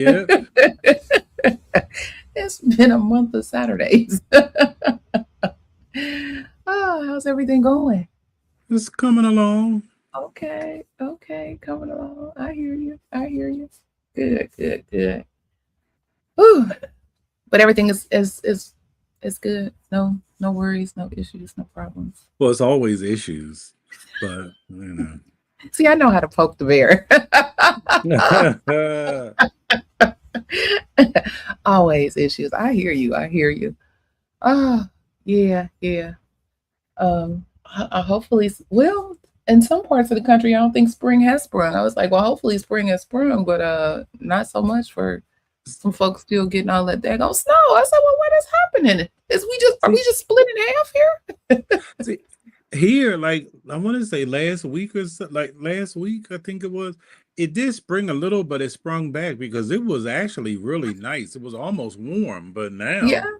Yep. It's been a month of Saturdays. Oh, how's everything going? It's coming along. Okay, okay, coming along. I hear you. I hear you. Good, good, good. Whew. But everything is good. No worries, no issues, no problems. Well, it's always issues, but you See, I know how to poke the bear. know. Always issues. I hear you. I hear you. Oh, yeah, yeah. Hopefully, well, in some parts of the country, I don't think spring has sprung. I was like, well, hopefully spring has sprung, but not so much for some folks still getting all that daggone snow. I said, well, what is happening? Is we just are we see, just split in half here? see, here, like I want to say last week or so, like last week, I think it was. It did spring a little, but it sprung back because it was actually really nice. It was almost warm, but Yeah. now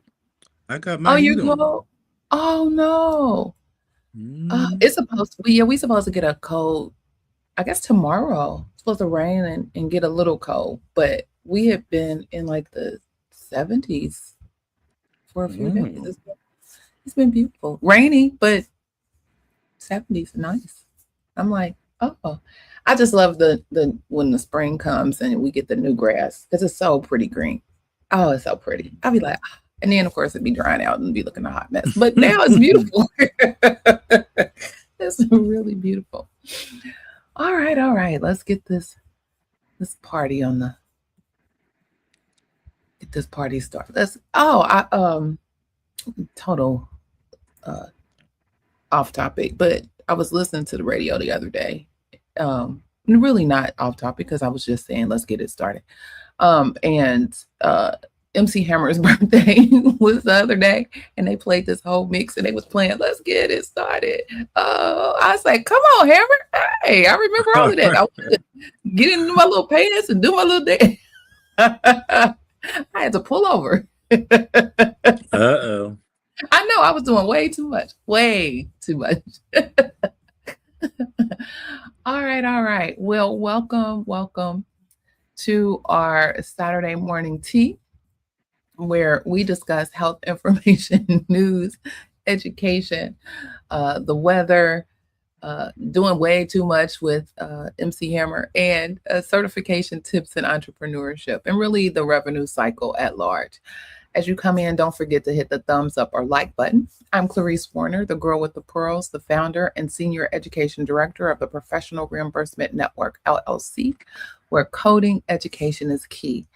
I got Oh, my you heat on. go. Oh no. Mm. It's supposed to. We supposed to get a cold. I guess tomorrow. It's supposed to rain and get a little cold, but we have been in like the 70s for a few days. Mm. It's been beautiful, rainy, but 70s nice. I'm like, oh, I just love the when the spring comes and we get the new grass because it's so pretty green. Oh, it's so pretty. I'll be like, "Ah." And then of course it'd be drying out and be looking a hot mess. But now it's beautiful. It's really beautiful. All right, all right. Let's get this party on the get this party started. Let's I total uh off topic, but I was listening to the radio the other day. Really not off topic because I was just saying let's get it started. And MC Hammer's birthday was the other day, and they played this whole mix, and they was playing "Let's Get It Started." Oh, I was like, "Come on, Hammer! Hey, I remember all of that. I wanted to get into my little pants and do my little dance. I had to pull over. Uh-oh. I know I was doing way too much. All right. Well, welcome to our Saturday morning tea, where we discuss health information, news, education, the weather, doing way too much with MC Hammer, and certification tips in entrepreneurship, and really the revenue cycle at large. As you come in, don't forget to hit the thumbs up or like button. I'm Clarice Warner, the girl with the pearls, the founder and senior education director of the Professional Reimbursement Network, LLC, where coding education is key.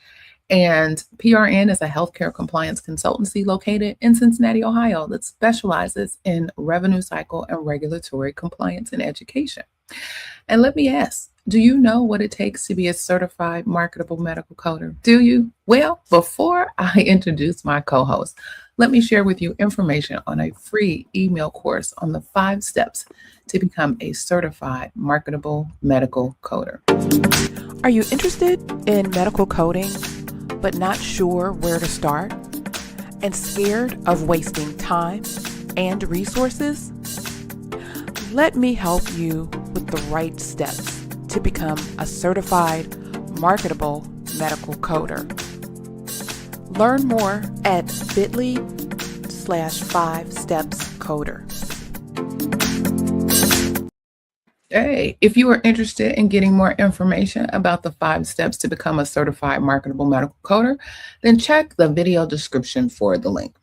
And PRN is a healthcare compliance consultancy located in Cincinnati, Ohio, that specializes in revenue cycle and regulatory compliance in education. And let me ask, do you know what it takes to be a certified marketable medical coder? Do you? Well, before I introduce my co host, let me share with you information on a free email course on the 5 steps to become a certified marketable medical coder. Are you interested in medical coding, but not sure where to start? And scared of wasting time and resources? Let me help you with the right steps to become a certified marketable medical coder. Learn more at bit.ly/5stepscoder. Hey, if you are interested in getting more information about the 5 steps to become a certified marketable medical coder, then check the video description for the link.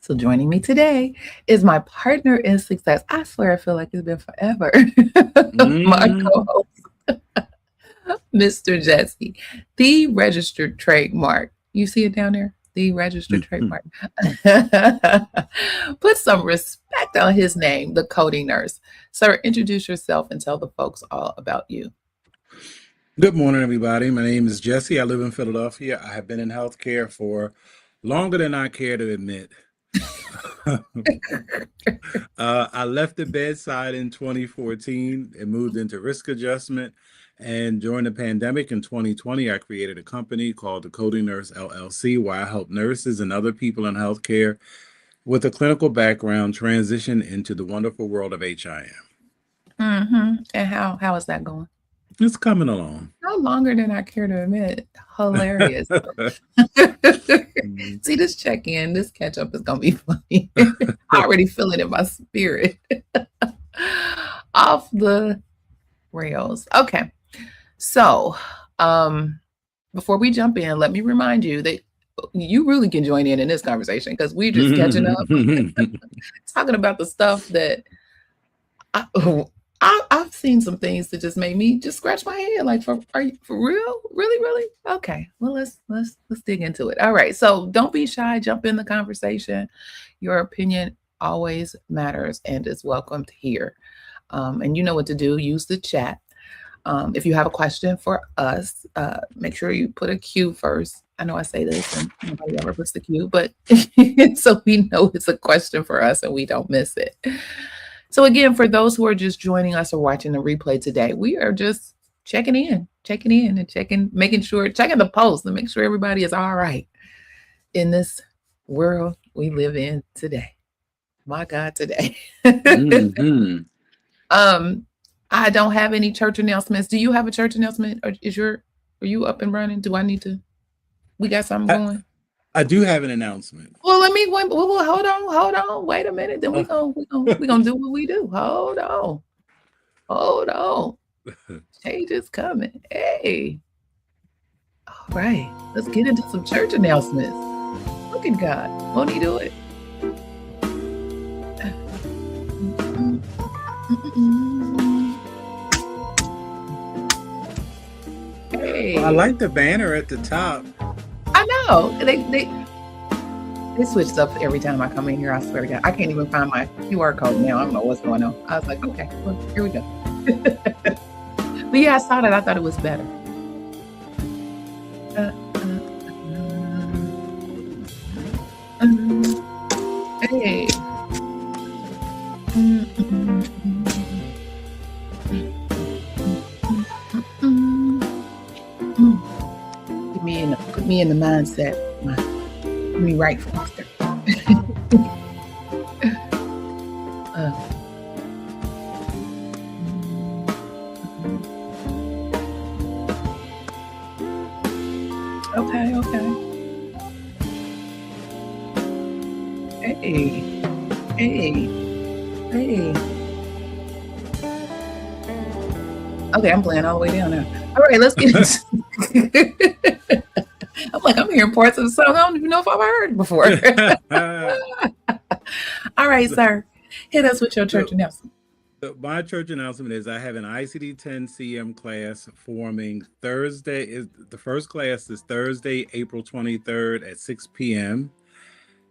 So joining me today is my partner in success. I swear I feel like it's been forever. My Mm. co-host, Mr. Jesse, the registered trademark. You see it down there? The registered trademark. Put some respect on his name, the coding nurse. Sir, introduce yourself and tell the folks all about you. Good morning, everybody. My name is Jesse. I live in Philadelphia. I have been in healthcare for longer than I care to admit. I left the bedside in 2014 and moved into risk adjustment. And during the pandemic in 2020, I created a company called the Coding Nurse LLC, where I help nurses and other people in healthcare with a clinical background transition into the wonderful world of HIM. And how is that going? It's coming along. No longer than I care to admit. Hilarious. Mhm. See, this check-in, this catch-up is gonna be funny. I already feel it in my spirit. Off the rails. Okay. So, um, before we jump in, let me remind you that you really can join in this conversation because we're just catching up, talking about the stuff that I, I've seen some things that just made me just scratch my head. Like, are you for real? Really, really? Okay. Well, let's dig into it. All right. So don't be shy. Jump in the conversation. Your opinion always matters and is welcomed here. And you know what to do. Use the chat. If you have a question for us, make sure you put a Q first. I know I say this and nobody ever puts the Q, but so we know it's a question for us and we don't miss it. So again, for those who are just joining us or watching the replay today, we are just checking in and checking the post and make sure everybody is all right in this world we live in today. My God, today. Mhm. I don't have any church announcements. Do you have a church announcement? Or are you up and running? Do I need to? We got something I, going. I do have an announcement. Well, let me wait. Well, hold on. Wait a minute. Then Uh, we gonna do what we do. Hold on. Change is coming. Hey. All right. Let's get into some church announcements. Look at God. Won't he do it? Hey. I like the banner at the top. I know. They switched up every time I come in here. I swear to God. I can't even find my QR code now. I don't know what's going on. I was like, okay, well, here we go. But yeah, I saw that. I thought it was better. Hey. Put me in the mindset. Let me write faster. Okay. Hey. Okay, I'm playing all the way down now. All right, let's get into I'm like, I'm hearing parts of the song I don't even know if I've heard before. All right, sir. Hit us with your church announcement. My church announcement is I have an ICD 10 CM class forming Thursday. The first class is Thursday, April 23rd at 6 p.m.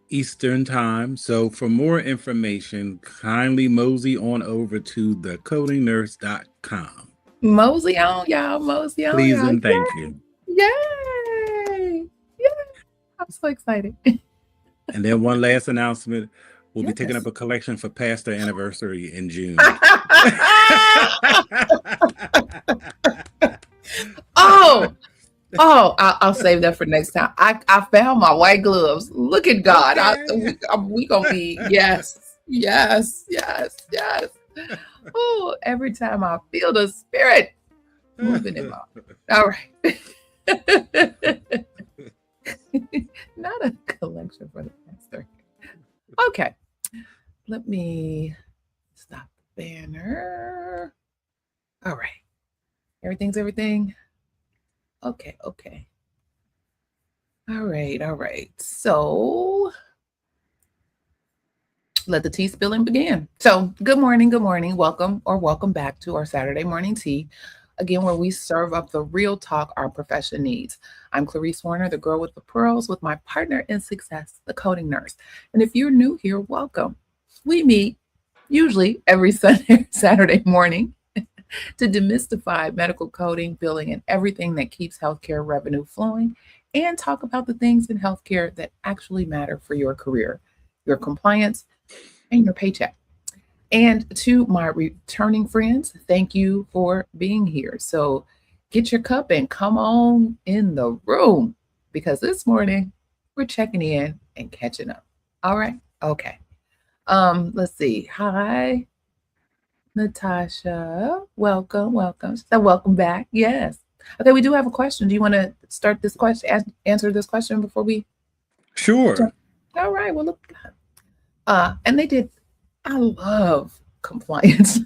Eastern time. So for more information, kindly mosey on over to thecodingnurse.com. Mosey on, y'all. Mosey on, Please y'all. and thank you. Yay! I'm so excited. And then one last announcement. We'll be taking Yes. up a collection for Pastor Anniversary in June. I'll save that for next time. I found my white gloves. Look at God. Okay. We gonna be yes. Oh, every time I feel the spirit moving in my all right. Not a collection for the pastor. Okay. Let me stop the banner. All right. Everything. Okay. All right. So let the tea spilling begin. So good morning. Welcome back to our Saturday morning tea. Again, where we serve up the real talk our profession needs. I'm Clarice Warner, the girl with the pearls, with my partner in success, the coding nurse. And if you're new here, welcome. We meet usually every Saturday morning to demystify medical coding, billing, and everything that keeps healthcare revenue flowing, and talk about the things in healthcare that actually matter for your career, your compliance, and your paycheck. And to my returning friends, thank you for being here. So get your cup and come on in the room because this morning we're checking in and catching up. All right. Okay. Let's see. Hi. Natasha, welcome, welcome. She said, welcome back. Yes. Okay, we do have a question. Do you want to start this question, answer this question before we Sure. jump? All right. Well, look. And they did. I love compliance.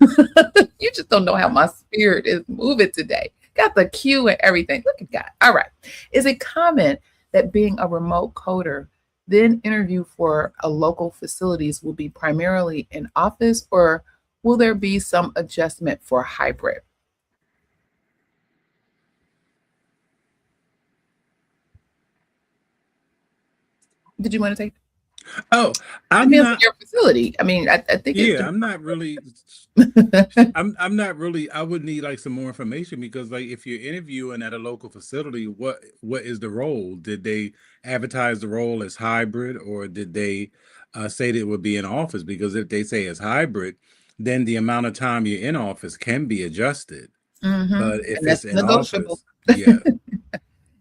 You just don't know how my spirit is moving today. Got the cue and everything. Look at God. All right. Is it common that being a remote coder, then interview for a local facilities will be primarily in office, or will there be some adjustment for hybrid? Did you want to take? Oh, I'm Depends on not. your facility. I mean, I think it Yeah, depends. I'm not really. I'm not really. I would need like some more information because like if you're interviewing at a local facility, what is the role? Did they advertise the role as hybrid or did they say that it would be in office? Because if they say it's hybrid, then the amount of time you're in office can be adjusted. Hmm. But if And that's it's in negotiable. office, yeah.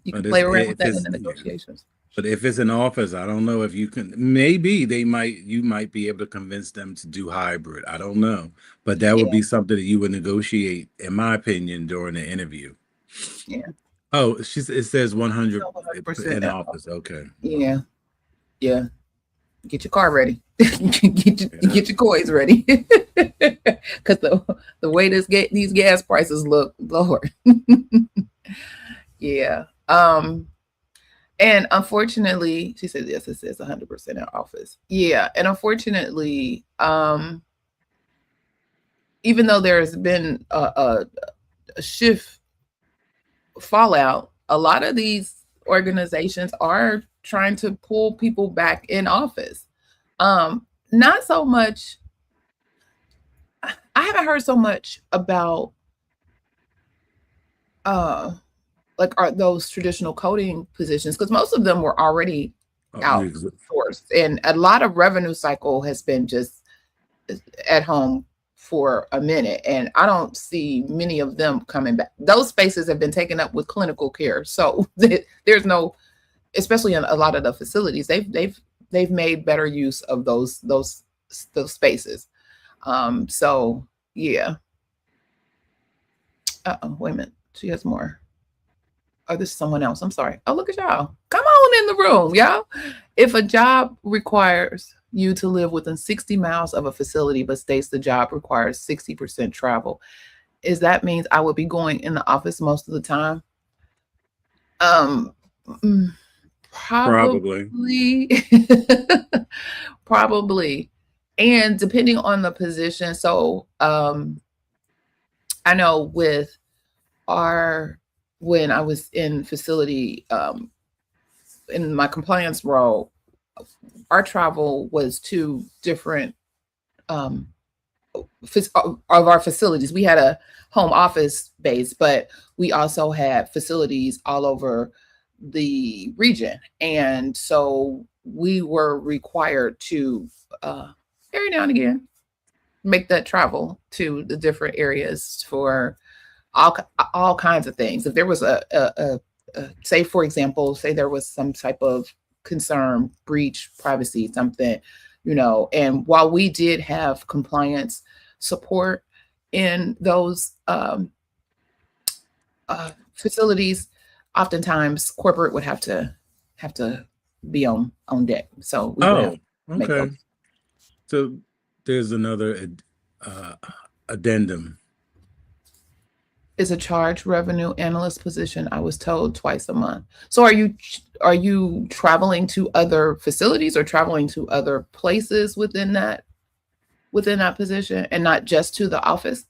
You But can play around with if that in it's the yeah. negotiations. But if it's an office, I don't know if you can. Maybe you might be able to convince them to do hybrid. I don't know, but that would Yeah, be something that you would negotiate, in my opinion, during the interview. yeah. Oh, it says 100 So 100%. in office. Okay. Yeah, yeah. Get your car ready. Yeah. Get your coins ready. Because the way these gas prices look, Lord. Yeah. And unfortunately, she said yes, it says 100% in office. Yeah. And unfortunately, even though there's been a shift fallout, a lot of these organizations are trying to pull people back in office. Not so much. I haven't heard so much about uh like are those traditional coding positions because most of them were already Oh, outsourced, and a lot of revenue cycle has been just at home for a minute, and I don't see many of them coming back. Those spaces have been taken up with clinical care, so there's no, especially in a lot of the facilities, they've made better use of those spaces. So yeah. Wait a minute. She has more. Oh, this is someone else. I'm sorry. Oh, look at y'all. Come on in the room, y'all. If a job requires you to live within 60 miles of a facility, but states the job requires 60% travel, is that means I would be going in the office most of the time? Um, mm, probably. probably, probably, and depending on the position. So, I know with our when I was in facility, in my compliance role, our travel was to different um, of our facilities. We had a home office base, but we also had facilities all over the region, and so we were required to every now and again make that travel to the different areas for all all kinds of things. If there was say, for example, say there was some type of concern, breach, privacy, something, and while we did have compliance support in those facilities, oftentimes corporate would have to be on deck, so we would have Oh, to make those. okay. So there's another uh, addendum. Is a charge revenue analyst position, I was told, twice a month. So are you traveling to other facilities or traveling to other places within that position and not just to the office?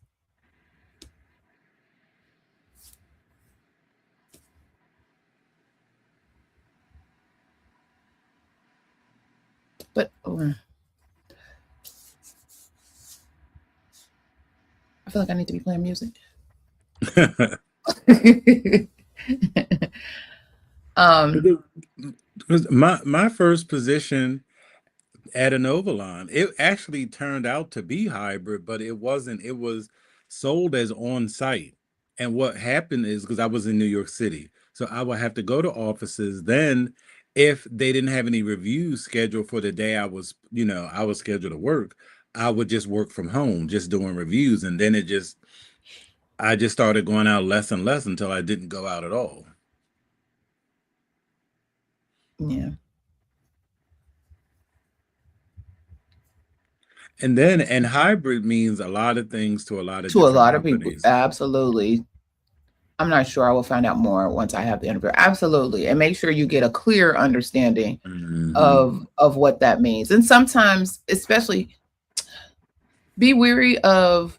But I feel like I need to be playing music. um Because my first position at an Overline, it actually turned out to be hybrid, but it wasn't. It was sold as on site. And what happened is because I was in New York City, so I would have to go to offices. Then, if they didn't have any reviews scheduled for the day I was scheduled to work, I would just work from home, just doing reviews, and then I just started going out less and less until I didn't go out at all. Yeah. And hybrid means a lot of things to a lot of To a different lot of people, companies. absolutely. I'm not sure. I will find out more once I have the interview. Absolutely. And make sure you get a clear understanding Hmm. of what that means. And sometimes, especially, be wary of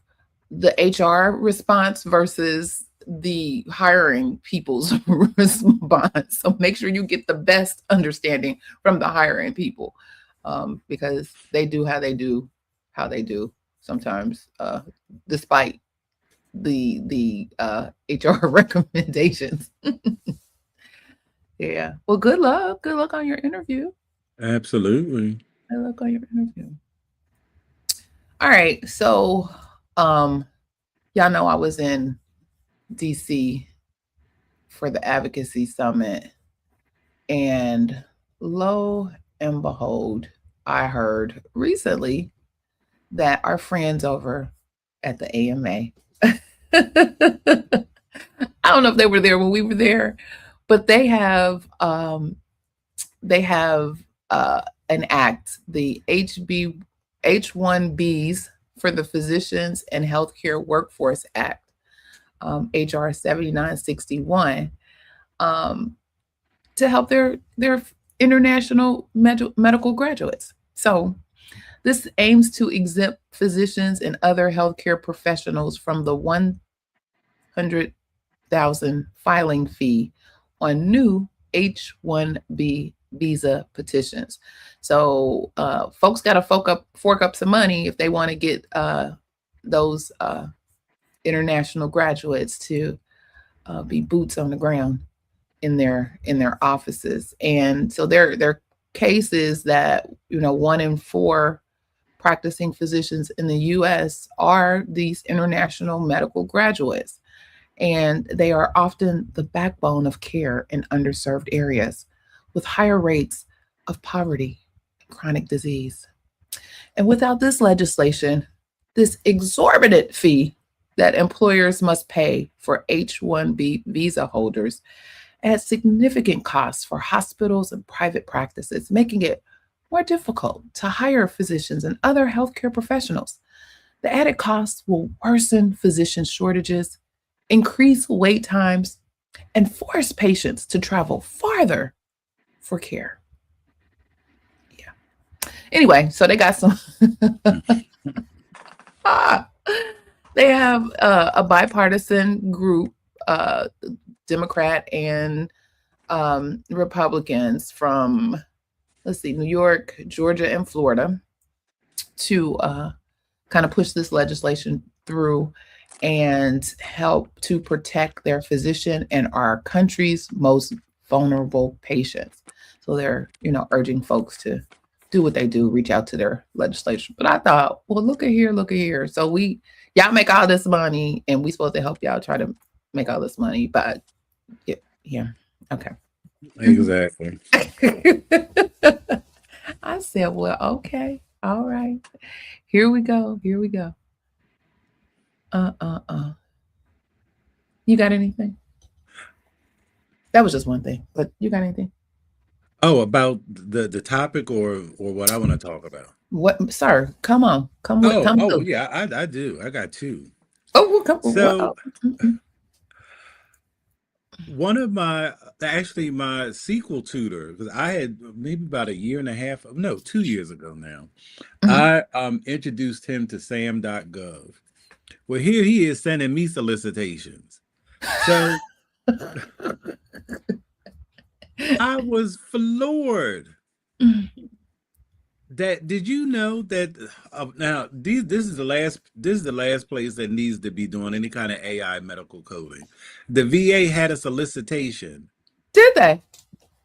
the HR response versus the hiring people's response. So make sure you get the best understanding from the hiring people, because they do how they do sometimes, despite the HR recommendations. Yeah. Well, good luck. Good luck on your interview. Absolutely. Good luck on your interview. All right. So, um, y'all know I was in DC for the advocacy summit, and lo and behold, I heard recently that our friends over at the AMA, I don't know if they were there when we were there, but they have an act, the H1Bs for the Physicians and Healthcare Workforce Act, HR 7961, to help their international medical graduates. So this aims to exempt physicians and other healthcare professionals from the 100,000 filing fee on new H-1B visa petitions. So folks got to fork up some money if they want to get those international graduates to be boots on the ground in their offices. And so their case is that 1 in 4 practicing physicians in the U.S. are these international medical graduates, and they are often the backbone of care in underserved areas with higher rates of poverty and chronic disease. And without this legislation, this exorbitant fee that employers must pay for H-1B visa holders adds significant costs for hospitals and private practices, making it more difficult to hire physicians and other healthcare professionals. The added costs will worsen physician shortages, increase wait times, and force patients to travel farther for care. Yeah. Anyway, so they got some. They have a bipartisan group, Democrat and Republicans from, let's see, New York, Georgia, and Florida, to kind of push this legislation through and help to protect their physician and our country's most vulnerable patients. So they're, urging folks to do what they do, reach out to their legislature. But I thought, well, look at here. So y'all make all this money, and we supposed to help y'all try to make all this money. But yeah. Okay. Exactly. I said, well, okay. All right. Here we go. You got anything? That was just one thing, but you got anything? Oh, about the topic or what I want to talk about. What, sir? Come on, come Oh through. yeah, I do. I got two. Oh, well, come. What? So Oh, mm-mm. one of my actually my sequel tutor, because I had maybe about a year and a half, no, 2 years ago now, Mhm. I introduced him to sam.gov. Well, here he is sending me solicitations. So I was floored. That did you know that now this is the last place that needs to be doing any kind of AI medical coding. The VA had a solicitation, Did they?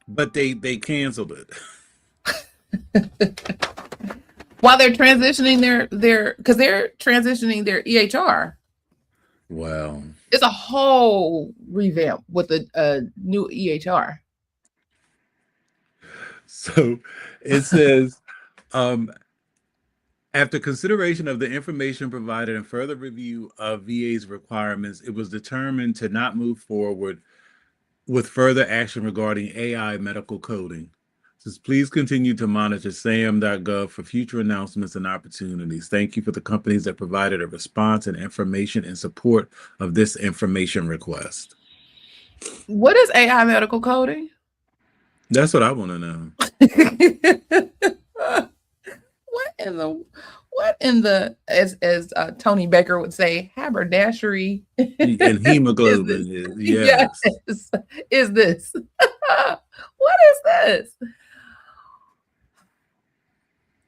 but they canceled it. While they're transitioning their because they're transitioning their EHR. Wow. It's a whole revamp with a new EHR. So it says um After consideration of the information provided and further review of VA's requirements, it was determined to not move forward with further action regarding AI medical coding. Says, please continue to monitor sam.gov for future announcements and opportunities. Thank you for the companies that provided a response and information in support of this information request. What is AI medical coding? That's what I want to know. What in the as Tony Baker would say, haberdashery And is this? hemoglobin, Yes, yes. is this? What is this?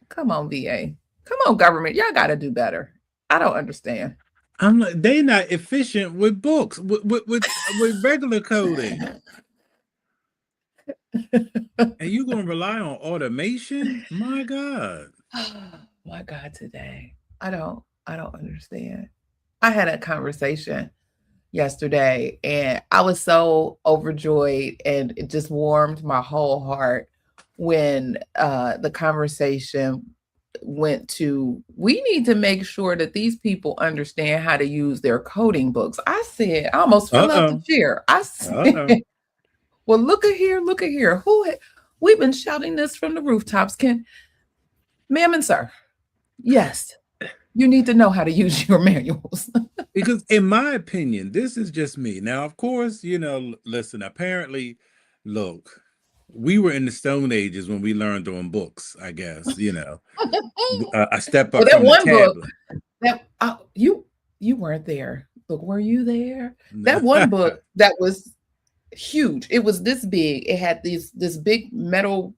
Come on, VA. Come on, government. Y'all got to do better. I don't understand. I'm like, they not efficient with books, with regular coding. And you gonna rely on automation? My God. My God, today. I don't understand. I had a conversation yesterday and I was so overjoyed and it just warmed my whole heart when the conversation went to, we need to make sure that these people understand how to use their coding books. I said, I almost fell out the chair. I said, well, look at here. We've been shouting this from the rooftops. Ma'am and sir, yes, you need to know how to use your manuals. Because in my opinion, this is just me. Now, of course, listen, apparently, look, we were in the Stone Ages when we learned on books, I guess, a step up that from the one book tablet. that you weren't there. Look, were you there? That one book that was huge. It was this big. It had this big metal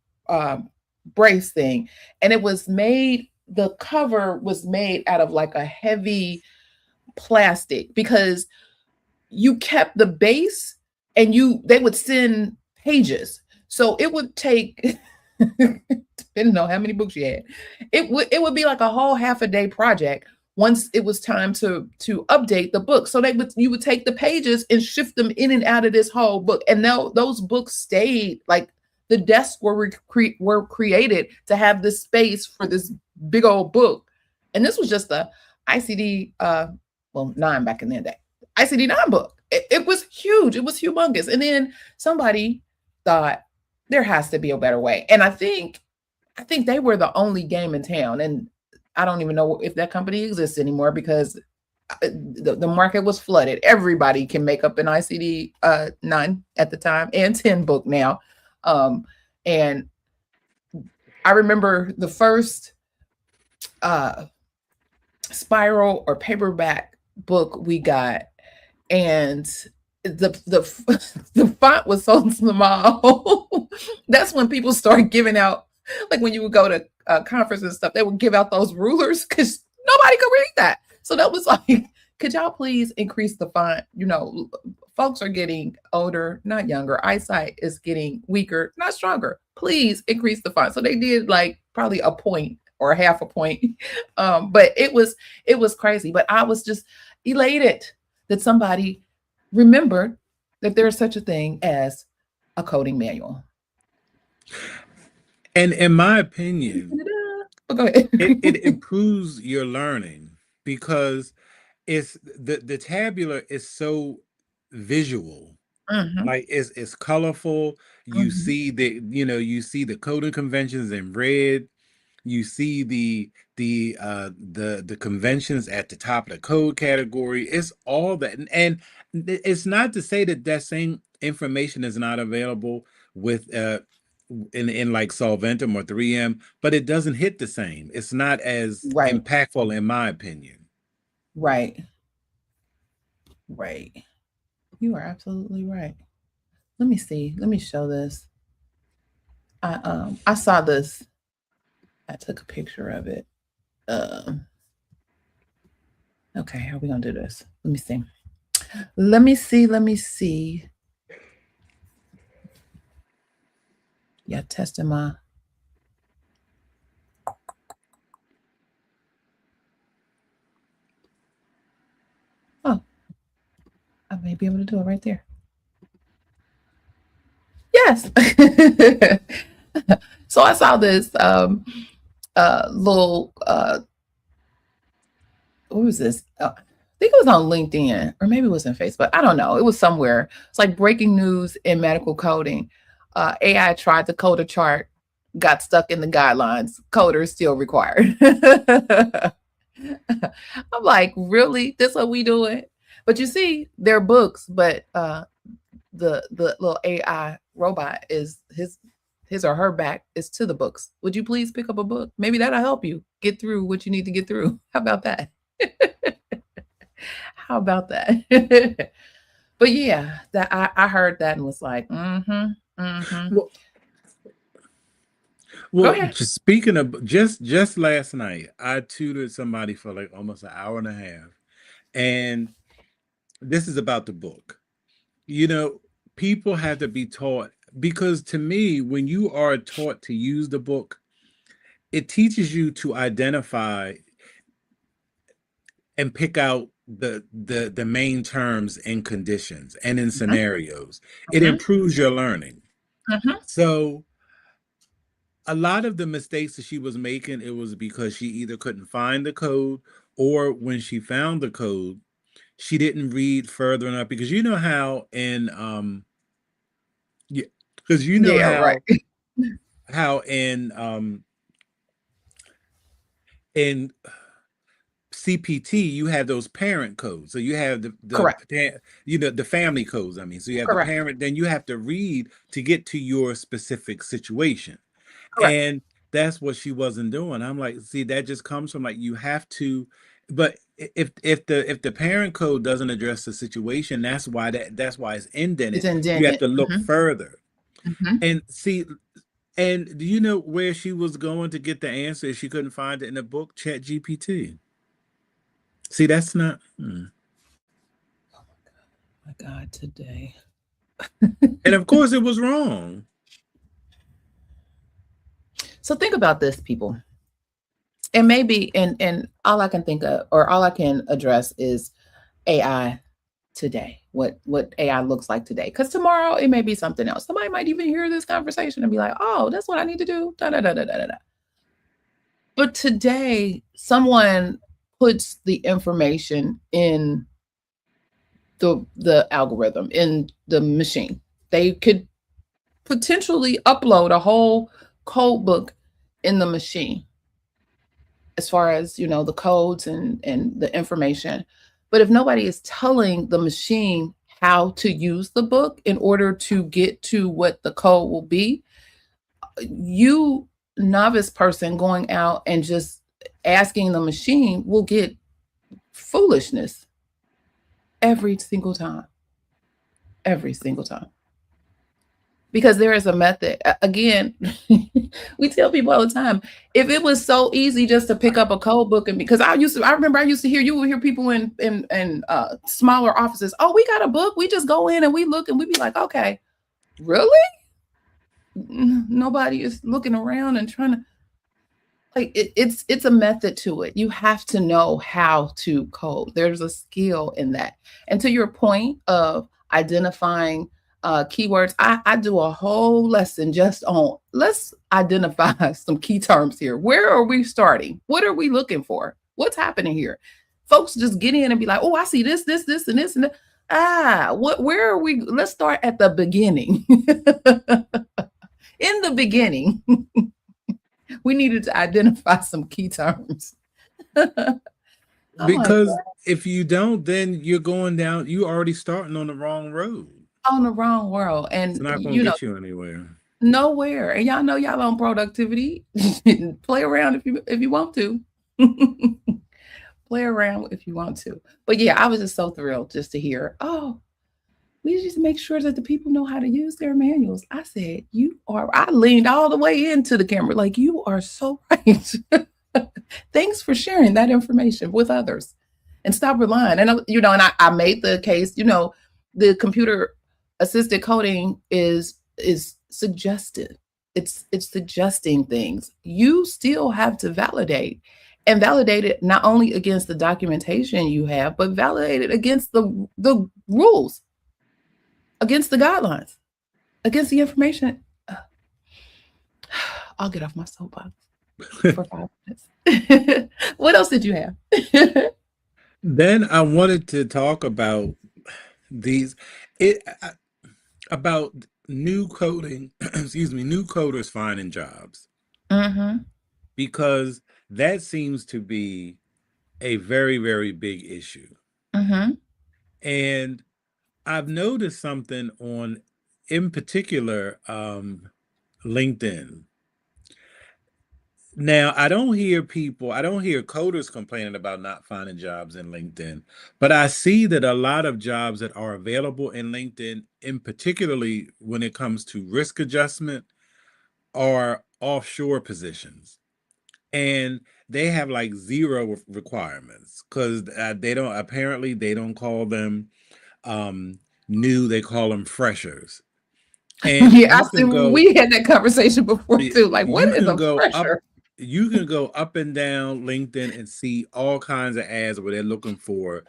brace thing, and it was made. The cover was made out of like a heavy plastic because you kept the base, and they would send pages. So it would take, depending on how many books you had, it would be like a whole half a day project once it was time to update the book. So you would take the pages and shift them in and out of this whole book. And now those books stayed, like the desks were created to have this space for this big old book. And this was just the ICD 9 back in the day. ICD 9 book. It was huge. It was humongous. And then somebody thought there has to be a better way. And I think they were the only game in town. And I don't even know if that company exists anymore because the market was flooded. Everybody can make up an ICD 9 at the time and 10 book now. And I remember the first spiral or paperback book we got, and the font was so small. That's when people started giving out, like when you would go to conferences and stuff, they would give out those rulers because nobody could read that. So that was like, could y'all please increase the font? Folks are getting older, not younger. Eyesight is getting weaker, not stronger. Please increase the font. So they did like probably a point or half a point. But it was crazy. But I was just elated that somebody remembered that there's such a thing as a coding manual. And in my opinion, go ahead. it improves your learning because it's the tabular is so visual. Mhm. Like it's colorful. You Mhm. see you see the coding conventions in red. You see the conventions at the top of the code category. It's all that, and it's not to say that same information is not available with in like Solventum or 3M, but it doesn't hit the same. It's not as Right. impactful, in my opinion. Right. You are absolutely right. Let me see. Let me show this. I saw this. I took a picture of it. Okay, how are we gonna do this? Let me see. Let me see. Yeah, testing my. Oh, I may be able to do it right there. Yes. So I saw this little what was this? I think it was on LinkedIn or maybe it was in Facebook. I don't know. It was somewhere. It's like breaking news in medical coding. AI tried to code a chart, got stuck in the guidelines. Coder is still required. I'm like, really? This what we doing? But you see, they're books, but the little AI robot is his or her back is to the books. Would you please pick up a book? Maybe that'll help you get through what you need to get through. How about that? How about that? But yeah, that I heard that and was like, mm-hmm, mm-hmm. Well, Go well, ahead. just speaking of just last night, I tutored somebody for like almost an hour and a half, and this is about the book. You know, people have to be taught because to me, when you are taught to use the book, it teaches you to identify and pick out the main terms and conditions and in Mhm, scenarios. It mhm, improves your learning. mhm. So a lot of the mistakes that she was making, it was because she either couldn't find the code or when she found the code, she didn't read further enough because you know how in yeah, because you know Yeah, right. how in CPT, you have those parent codes. So you have Correct. the family codes. I mean, so you have the Correct. parent, then you have to read to get to your specific situation. Correct. And that's what she wasn't doing. I'm like, see, that just comes from like you have to, but if the parent code doesn't address the situation, that's why it's It's indented. You have indented. to look Mhm, further mhm. and see. And do you know where she was going to get the answer? She couldn't find it in the book, Chat GPT. See, that's not. My God, today. And of course, it was wrong. So think about this, people. And maybe and all I can think of or all I can address is AI today. What AI looks like today. Because tomorrow it may be something else. Somebody might even hear this conversation and be like, oh, that's what I need to do. Da, da, da, da, da, da. But today, someone puts the information in the algorithm in the machine. They could potentially upload a whole code book in the machine as far as the codes and the information. But if nobody is telling the machine how to use the book in order to get to what the code will be, you novice person going out and just asking the machine will get foolishness every single time. Every single time. Because there is a method. Again, we tell people all the time, if it was so easy just to pick up a code book and because I remember I used to hear you would hear people in smaller offices, oh, we got a book, we just go in and we look and we be like, okay, really? Nobody is looking around and trying to like it's a method to it. You have to know how to code. There's a skill in that. And to your point of identifying keywords, I do a whole lesson just on let's identify some key terms here. Where are we starting? What are we looking for? What's happening here? Folks just get in and be like, oh, I see this, and this, and that. Where are we? Let's start at the beginning. In the beginning, we needed to identify some key terms. I'm like, Because if you don't, then you're going down, you already starting on the wrong road. on the wrong world. It's And, not going to get you anywhere. nowhere. And y'all know y'all on productivity. Play around if you want to. Play around if you want to. But yeah, I was just so thrilled just to hear, oh, we just make sure that the people know how to use their manuals. I said, I leaned all the way into the camera, like, you are so right. Thanks for sharing that information with others and stop relying. And, and I made the case, the computer assisted coding is suggestive. It's suggesting things. You still have to validate and validate it not only against the documentation you have, but validate it against the rules, against the guidelines, against the information. I'll get off my soapbox for 5 minutes. What else did you have? Then I wanted to talk about these it about new coding, excuse me, new coders finding jobs Mm-hmm. because that seems to be a very, very big issue. Mm-hmm. And I've noticed something on, in particular, LinkedIn. Now, I don't hear coders complaining about not finding jobs in LinkedIn, but I see that a lot of jobs that are available in LinkedIn, in particularly when it comes to risk adjustment, are offshore positions. And they have like zero requirements because they don't, apparently, they don't call them um, new, they call them freshers. And Yeah, I you see. can go We had that conversation before too. Like, what you is can a go up fresher? you can go up and down LinkedIn and see all kinds of ads where they're looking for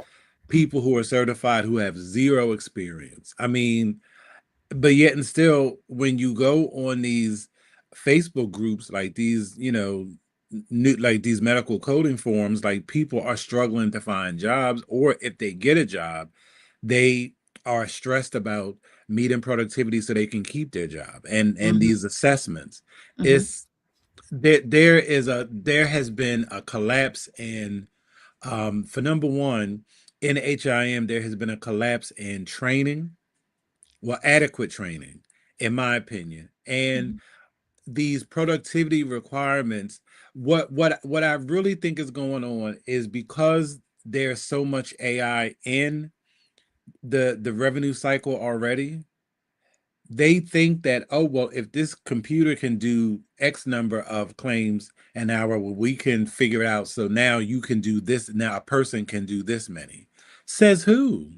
people who are certified who have zero experience. I mean, but yet and still, when you go on these Facebook groups like these, new, like these medical coding forums, like people are struggling to find jobs, or if they get a job, they are stressed about meeting productivity so they can keep their job. And Mm-hmm. these assessments, Mm-hmm. it's there has been a collapse in for number one, in HIM there has been a collapse in training, well, adequate training, in my opinion. And these productivity requirements, what I really think is going on is because there's so much AI in the revenue cycle already, they think that, oh well, if this computer can do X number of claims an hour, well, we can figure it out. So now you can do this. Now a person can do this many. Says who?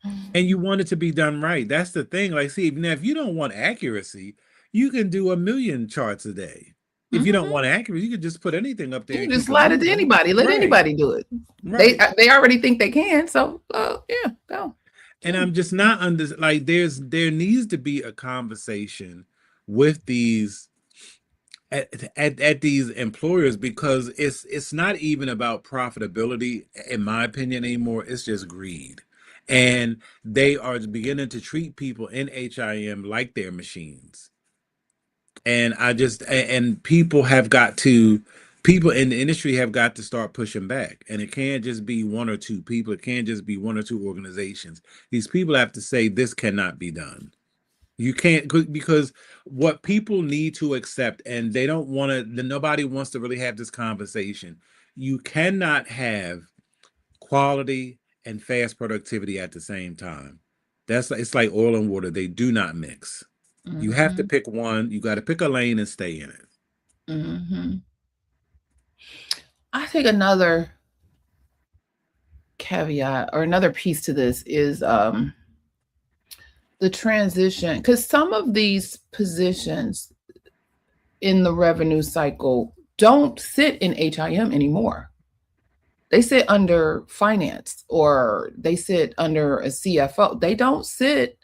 And you want it to be done right. That's the thing. Like, see, now if you don't want accuracy, you can do a million charts a day. If you don't Mm-hmm. want accuracy, you can just put anything up You there can and just keep it slide it to moving. anybody. Let Right, anybody do it. They right. they already think they can. So yeah, go. And Mm. I'm just not under, like, there needs to be a conversation with these at these employers, because it's not even about profitability in my opinion anymore. It's just greed. And they are beginning to treat people in HIM like they're machines. And people in the industry have got to start pushing back. And it can't just be one or two people. It can't just be one or two organizations. These people have to say this cannot be done. You can't, because what people need to accept, and they don't want to, nobody wants to really have this conversation. You cannot have quality and fast productivity at the same time. It's like oil and water. They do not mix. You have to Mm-hmm. pick one. You got to pick a lane and stay in it. Mm-hmm. I think another caveat or another piece to this is the transition, because some of these positions in the revenue cycle don't sit in HIM anymore. They sit under finance or they sit under a CFO. They don't sit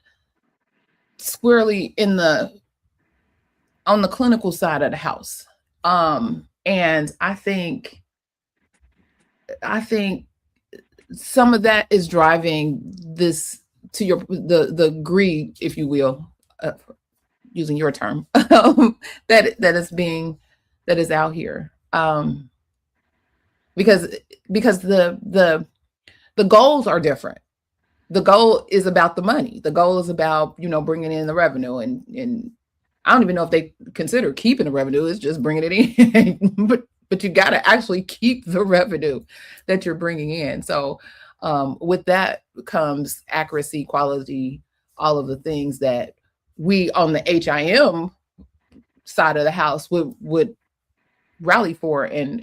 squarely in the on the clinical side of the house. And I think some of that is driving this, to your the greed, if you will, using your term, that is being that is out here. Because the goals are different. The goal is about the money. The goal is about, bringing in the revenue, and I don't even know if they consider keeping the revenue. It's just bringing it in, but you got to actually keep the revenue that you're bringing in. So with that comes accuracy, quality, all of the things that we on the HIM side of the house would rally for, and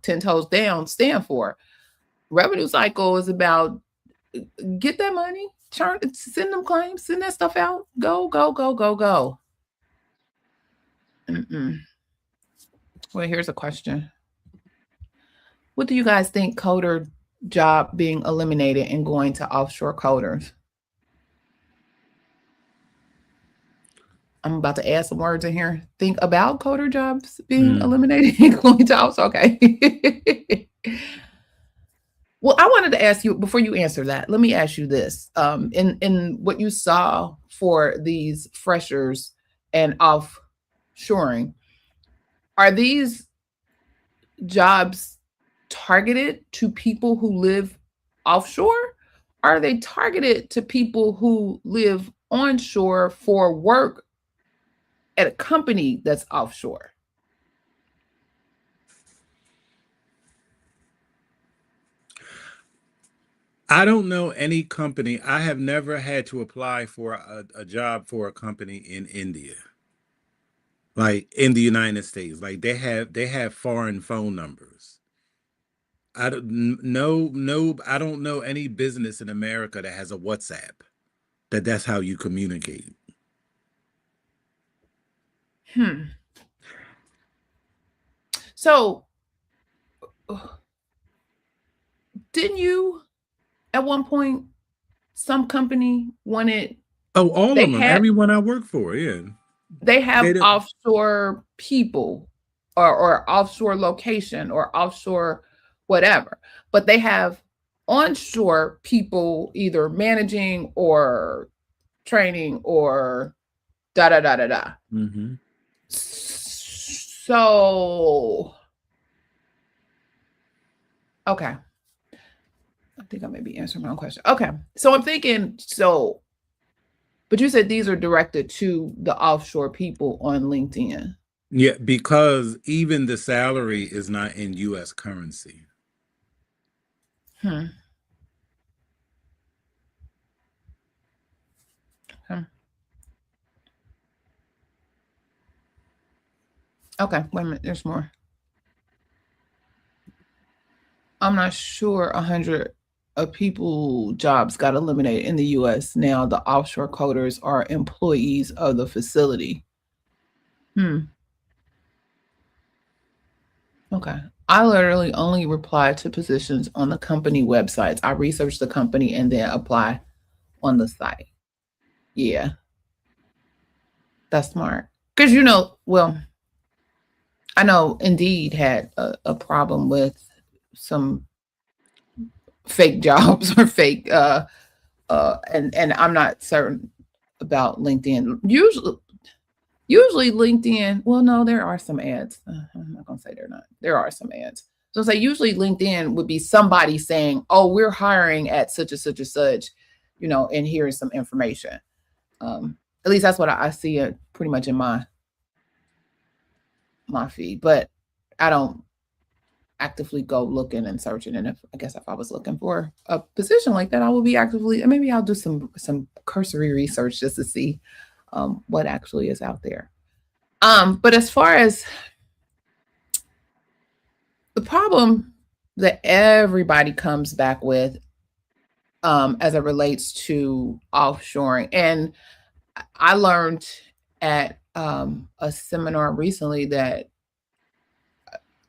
10 toes down stand for. Revenue cycle is about get that money, send them claims, send that stuff out, go, go, go, go, go. Mm-mm. Well, here's a question. What do you guys think coder job being eliminated and going to offshore coders? I'm about to add some words in here. Think about coder jobs being Mm. eliminated and going to offshore. Okay. Well, I wanted to ask you before you answer that. Let me ask you this: in what you saw for these freshers and offshoring, are these jobs targeted to people who live offshore? Are they targeted to people who live onshore for work at a company that's offshore? I don't know any company. I have never had to apply for a job for a company in India, like in the United States. Like they have foreign phone numbers. I don't no, I don't know any business in America that has a WhatsApp. That's how you communicate. Hmm. So, didn't you at one point some company wanted Oh, all they of them. had Everyone I work for, yeah. they They have don't. offshore people or offshore location or offshore whatever, but they have onshore people either managing or training or da da da da da. Hmm. So, okay. I think I may be answering my own question. Okay. So I'm thinking, so, but you said these are directed to the offshore people on LinkedIn. Yeah, because even the salary is not in U.S. currency. Hmm. Hmm. Okay. Wait a minute. There's more. I'm not sure 100 of people jobs got eliminated in the US. Now the offshore coders are employees of the facility. Hmm. Okay. I literally only reply to positions on the company websites. I research the company and then apply on the site. Yeah, that's smart. Because well, I know Indeed had a problem with some fake jobs or fake and I'm not certain about LinkedIn. Usually LinkedIn, well, no, there are some ads. I'm not gonna say they're not. There are some ads. So say usually LinkedIn would be somebody saying, "Oh, we're hiring at such and such and such," and here is some information. At least that's what I see it pretty much in my feed. But I don't actively go looking and searching. And if I was looking for a position like that, I will be actively. Maybe I'll do some cursory research just to see what actually is out there. But as far as the problem that everybody comes back with as it relates to offshoring, and I learned at a seminar recently that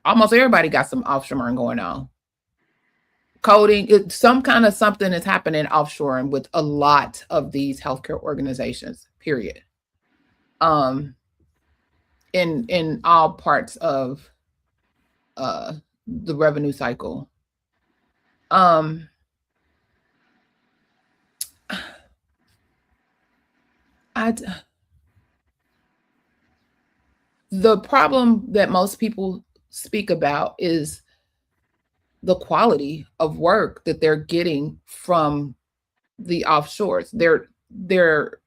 almost everybody got some offshoring going on. Coding, some kind of something is happening offshoring with a lot of these healthcare organizations. Period. Um, in all parts of uh, the revenue cycle. Um, I the problem that most people speak about is the quality of work that they're getting from the offshores. They're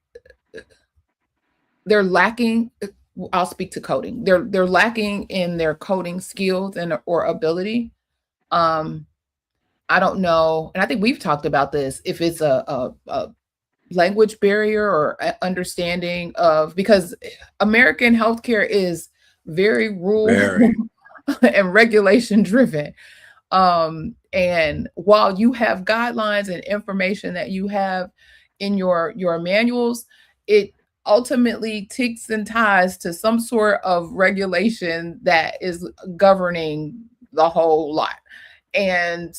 lacking. I'll speak to coding. They're lacking in their coding skills and or ability. Um, I don't know, and I think we've talked about this. If it's a language barrier or understanding of because American healthcare is very rule Very. and regulation driven. And while you have guidelines and information that you have in your manuals, it ultimately ticks and ties to some sort of regulation that is governing the whole lot. And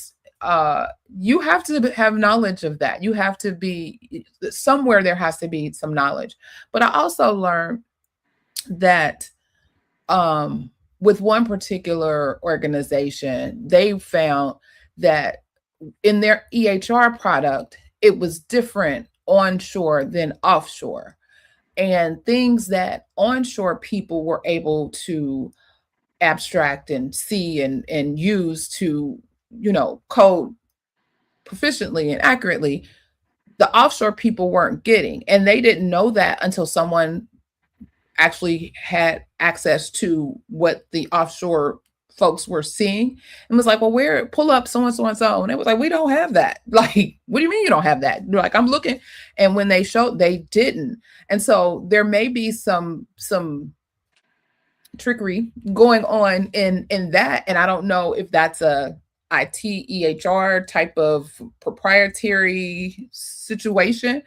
you have to have knowledge of that. You have to be somewhere, there has to be some knowledge. But I also learned that um with one particular organization, they found that in their EHR product, it was different onshore than offshore. And things that onshore people were able to abstract and see and use to, code proficiently and accurately, the offshore people weren't getting. And they didn't know that until someone actually had access to what the offshore folks were seeing and was like, well, where, pull up so and so and so. And it was like, we don't have that. Like, what do you mean you don't have that? They're like, I'm looking. And when they showed, they didn't. And so there may be some trickery going on in that. And I don't know if that's a IT EHR type of proprietary situation,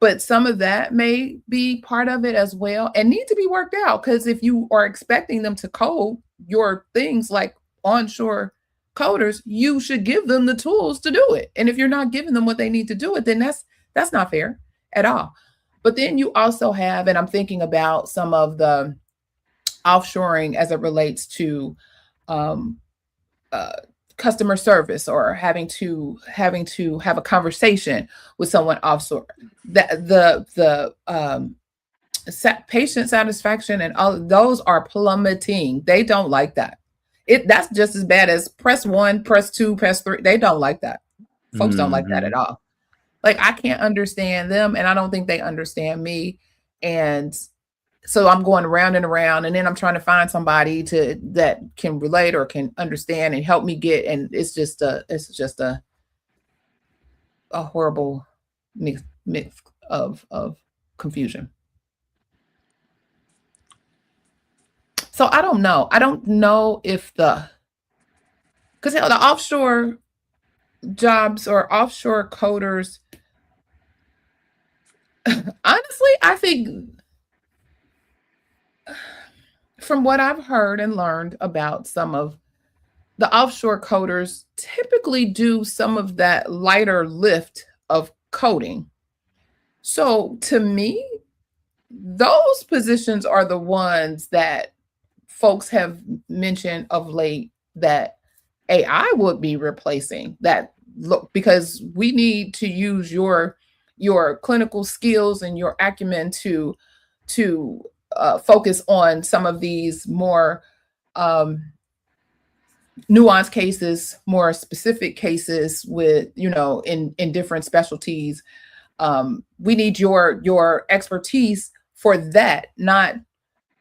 but some of that may be part of it as well and need to be worked out. Because if you are expecting them to code your things like onshore coders, you should give them the tools to do it. And if you're not giving them what they need to do it, then that's not fair at all. But then you also have, and I'm thinking about some of the offshoring as it relates to um, uh, customer service or having to have a conversation with someone offshore. That the patient satisfaction and all those are plummeting. They don't like that. That's just as bad as press 1, press 2, press 3. They don't like that. Folks don't like that at all. Like, I can't understand them, and I don't think they understand me. And so I'm going around and around, and then I'm trying to find somebody that can relate or can understand and help me get. And it's just a horrible mix of confusion. So I don't know. I don't know if because the offshore jobs or offshore coders, honestly, I think from what I've heard and learned about some of the offshore coders typically do some of that lighter lift of coding. So to me, those positions are the ones that folks have mentioned of late that AI would be replacing. That look, because we need to use your clinical skills and your acumen to focus on some of these more nuanced cases, more specific cases with, in different specialties. We need your expertise for that, not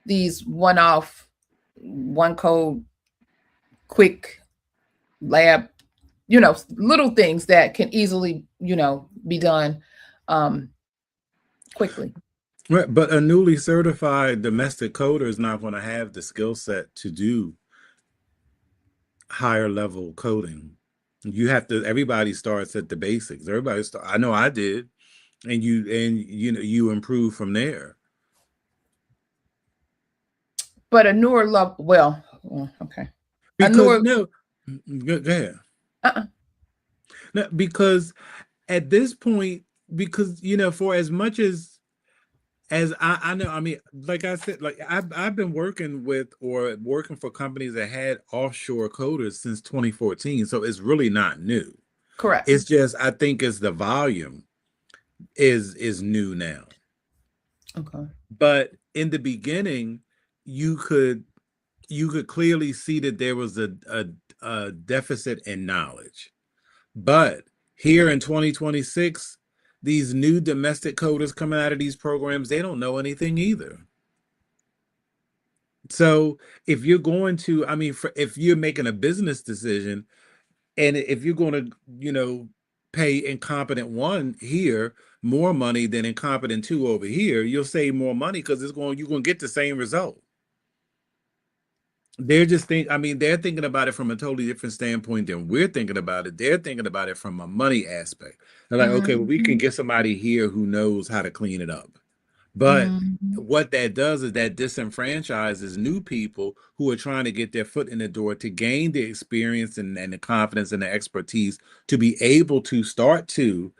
these one-off, one code, quick lab, little things that can easily, be done quickly. Right, but a newly certified domestic coder is not going to have the skill set to do higher level coding. You have to. Everybody starts at the basics. I know I did, and you improve from there. But a newer level, well, okay. Because no, go ahead. Uh-uh. No, because at this point, because for as much as I know, I mean, like I said, like I've been working for companies that had offshore coders since 2014, so it's really not new. Correct. It's just I think it's the volume is new now. Okay. But in the beginning, you could clearly see that there was a deficit in knowledge. But here in 2026, these new domestic coders coming out of these programs, they don't know anything either. So if you're going to, I mean, if you're making a business decision, and if you're going to, pay incompetent one here more money than incompetent two over here, you'll save more money because you're going to get the same result. They're thinking about it from a totally different standpoint than we're thinking about it. They're thinking about it from a money aspect. They're like, okay, well, we can get somebody here who knows how to clean it up. But what that does is that disenfranchises new people who are trying to get their foot in the door to gain the experience and the confidence and the expertise to be able to start to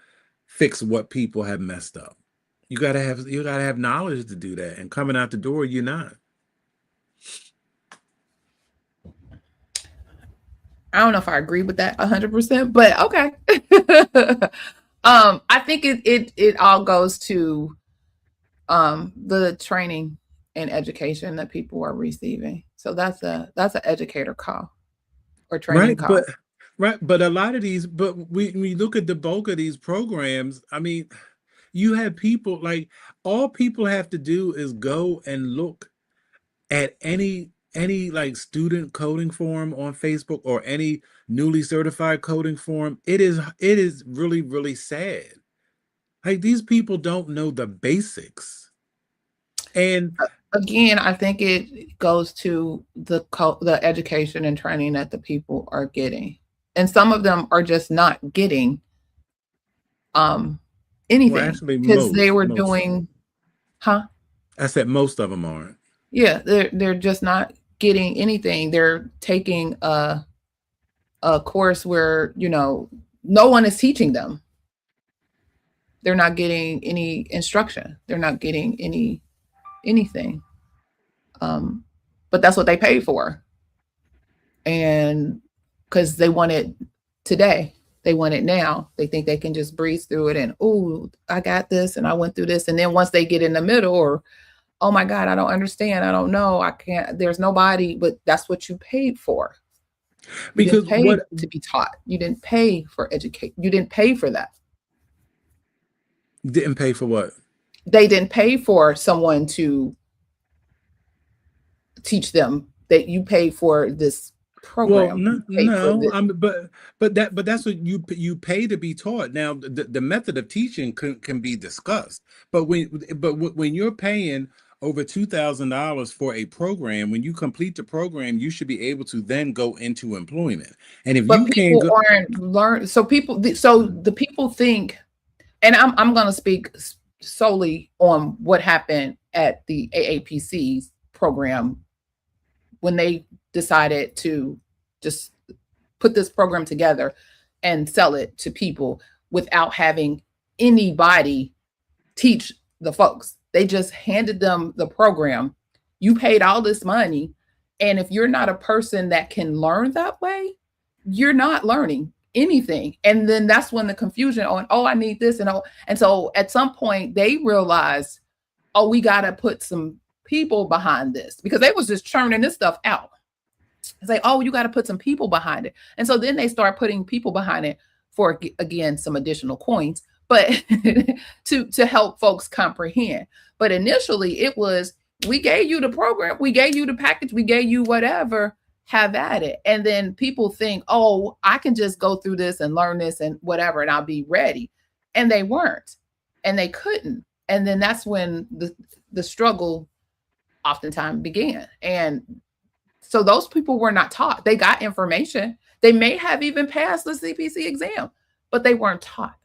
fix what people have messed up. You gotta have knowledge to do that. And coming out the door, you're not. I don't know if I agree with that 100%, but okay. I think it all goes to the training and education that people are receiving. So that's an educator call or training Right, call. but a lot of these, but we look at the bulk of these programs. I mean, you have people like all people have to do is go and look at any like student coding forum on Facebook or any newly certified coding forum. It is really really sad. Like these people don't know the basics. And Again, I think it goes to the education and training that the people are getting, and some of them are just not getting um well, anything actually because they were most. doing, huh? I said most of them aren't. Yeah, they're just not getting anything. They're taking a course where, no one is teaching them. They're not getting any instruction. They're not getting anything. Um, but that's what they paid for. And because they want it today, they want it now. They think they can just breeze through it and, oh, I got this and I went through this. And then once they get in the middle, or, oh my God, I don't understand. I don't know. I can't, there's nobody, but that's what you paid for. You didn't Because pay what to be taught. You didn't pay for educate. You didn't pay for that. didn't pay for what? They didn't pay for someone to teach them. That you paid for this Well, program. no, You paid for no. this. But that's what you pay to be taught. Now, the method of teaching can be discussed. But when you're paying over $2,000 for a program, when you complete the program, you should be able to then go into employment. And if But you can't people go, aren't learn. So the people think, and I'm going to speak solely on what happened at the AAPC's program when they decided to just put this program together and sell it to people without having anybody teach the folks. They just handed them the program. You paid all this money. And if you're not a person that can learn that way, you're not learning anything. And then that's when the confusion on, oh, I need this. And so at some point they realized, oh, we got to put some people behind this because they was just churning this stuff out. It's like, oh, you got to put some people behind it. And so then they start putting people behind it for, again, some additional coins, but to help folks comprehend. But initially it was, we gave you the program, we gave you the package, we gave you whatever, have at it. And then people think, oh, I can just go through this and learn this and whatever, and I'll be ready. And they weren't, and they couldn't. And then that's when the struggle oftentimes began. And so those people were not taught. They got information. They may have even passed the CPC exam, but they weren't taught.